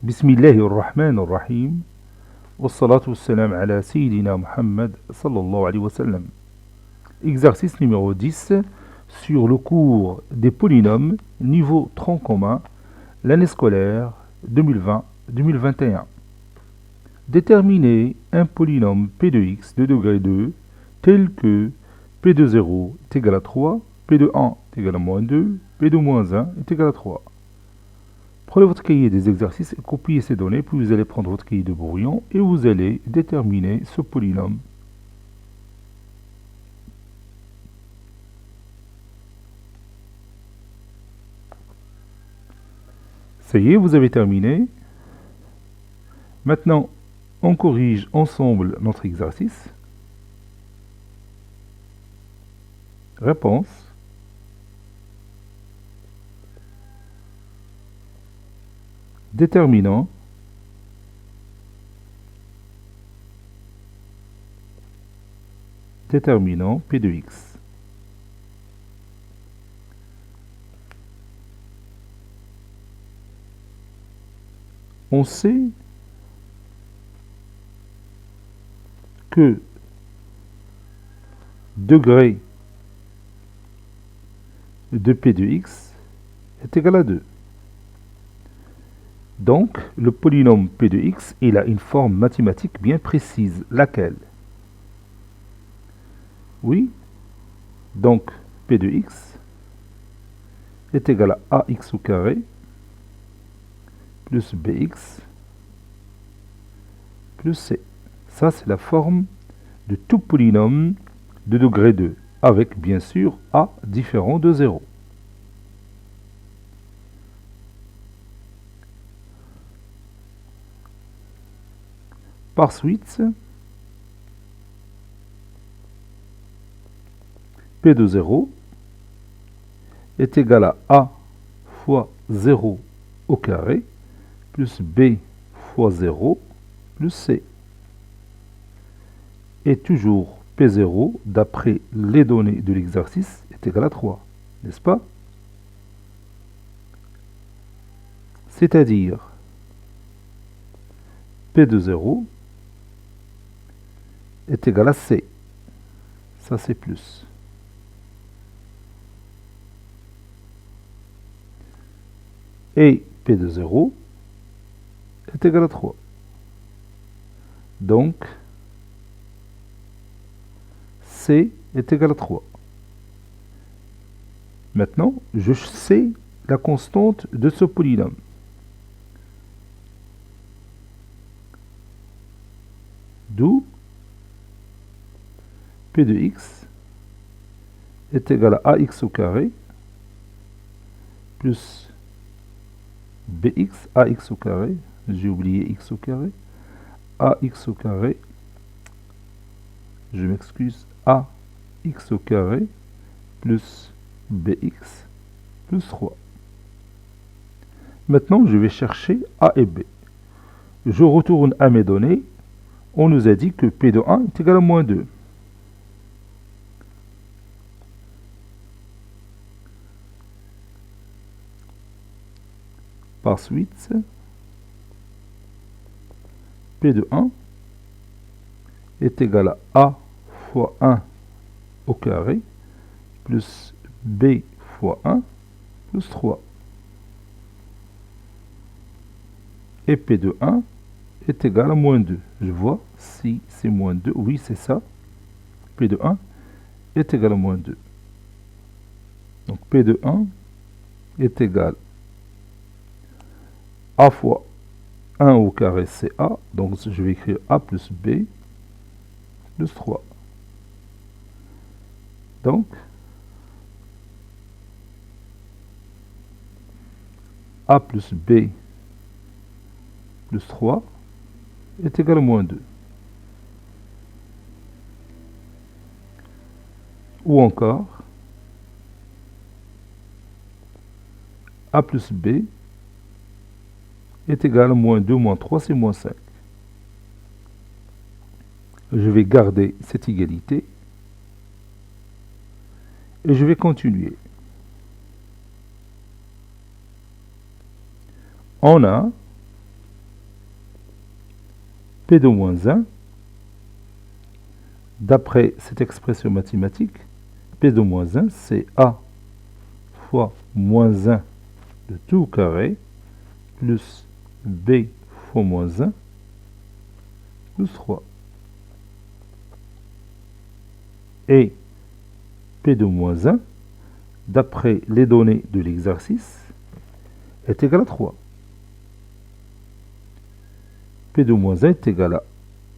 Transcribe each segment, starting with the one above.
بسم الله الرحمن الرحيم والصلاة والسلام على سيدنا Muhammad sallallahu alayhi wa sallam. Exercice numéro 10 sur le cours des polynômes niveau tronc commun, l'année scolaire 2020-2021. Déterminer un polynôme p de x de degré 2 tel que p de 0 est égal à 3, p de 1 est égal à moins 2, p de moins 1 est égal à 3. Prenez votre cahier des exercices et copiez ces données, puis vous allez prendre votre cahier de brouillon et vous allez déterminer ce polynôme. Ça y est, vous avez terminé. Maintenant, on corrige ensemble notre exercice. Réponse. Déterminant P de x. On sait que degré de P de x est égal à 2. Donc, le polynôme P de x, il a une forme mathématique bien précise. Laquelle? Oui. Donc, P de x est égal à ax au carré plus bx plus c. Ça, c'est la forme de tout polynôme de degré 2, avec bien sûr a différent de 0. Par suite, P de 0 est égal à A fois 0 au carré plus B fois 0 plus C. Et toujours P0, d'après les données de l'exercice, est égal à 3, n'est-ce pas? C'est-à-dire P de 0 est égal à C. Ça, c'est plus. Et P de 0 est égal à 3. Donc, C est égal à 3. Maintenant, je sais la constante de ce polynôme. D'où P de x est égal à ax au carré plus bx, ax au carré, j'ai oublié x au carré, ax au carré, je m'excuse, ax au carré plus bx plus 3. Maintenant, je vais chercher a et b. Je retourne à mes données. On nous a dit que P de 1 est égal à moins 2. Par suite, P de 1 est égal à A fois 1 au carré plus B fois 1 plus 3. Et P de 1 est égal à moins 2. Je vois si c'est moins 2. Oui, c'est ça. P de 1 est égal à moins 2. Donc P de 1 est égal à A fois 1 au carré, c'est A. Donc je vais écrire A plus B plus 3. Donc, A plus B plus 3 est égal à moins 2. Ou encore, A plus B est égal à moins 2 moins 3, c'est moins 5. Je vais garder cette égalité et je vais continuer. On a P de moins 1, d'après cette expression mathématique, P de moins 1, c'est A fois moins 1 de tout au carré, plus B fois moins 1, plus 3. Et P de moins 1, d'après les données de l'exercice, est égal à 3. P de moins 1 est égal à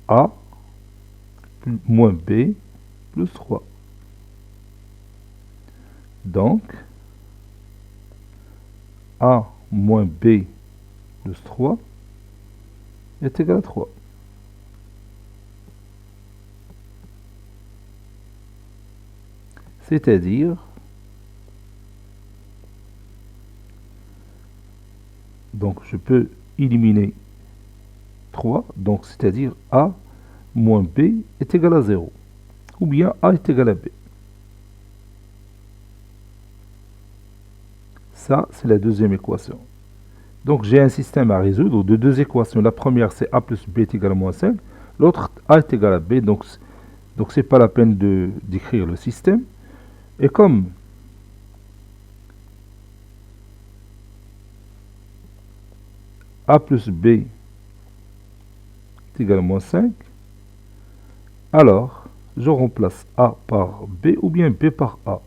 A moins B plus 3. Donc, A moins B plus 3 est égal à 3. C'est-à-dire, donc je peux éliminer 3, donc c'est-à-dire A moins B est égal à 0, ou bien A est égal à B. Ça, c'est la deuxième équation. Donc j'ai un système à résoudre de deux équations. La première, c'est A plus B est égal à moins 5. L'autre, A est égal à B. Donc c'est pas la peine d'écrire le système. Et comme A plus B est égal à moins 5, alors je remplace A par B ou bien B par A.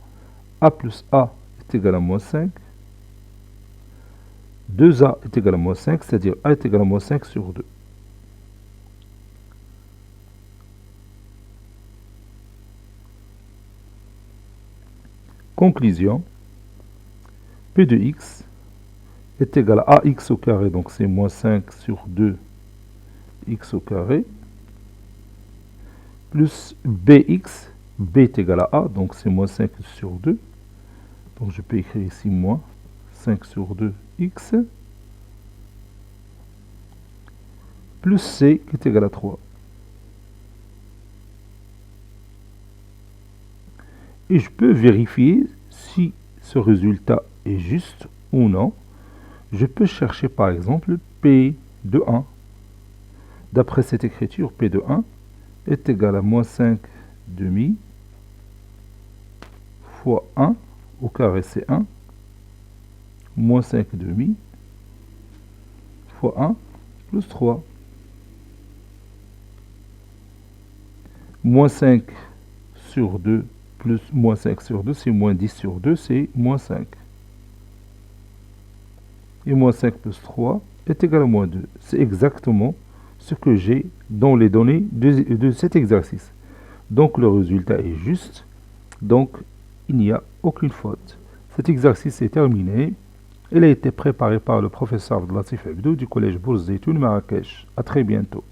A plus A est égal à moins 5. 2A est égal à moins 5, c'est-à-dire A est égal à moins 5 sur 2. Conclusion, P de x est égal à ax au carré, donc c'est moins 5 sur 2 x au carré, plus bx, b est égal à a, donc c'est moins 5 sur 2, donc je peux écrire ici moins 5 sur 2 x, plus c qui est égal à 3. Et je peux vérifier si ce résultat est juste ou non. Je peux chercher par exemple P de 1. D'après cette écriture, P de 1 est égal à moins 5 demi fois 1 au carré c'est 1, moins 5 demi fois 1 plus 3. Moins 5 sur 2 plus moins 5 sur 2, c'est moins 10 sur 2, c'est moins 5. Et moins 5 plus 3 est égal à moins 2. C'est exactement ce que j'ai dans les données de cet exercice. Donc le résultat est juste, donc il n'y a aucune faute. Cet exercice est terminé. Il a été préparé par le professeur Abdelatif Abdou du collège Bourse Zeytoun Marrakech. À très bientôt.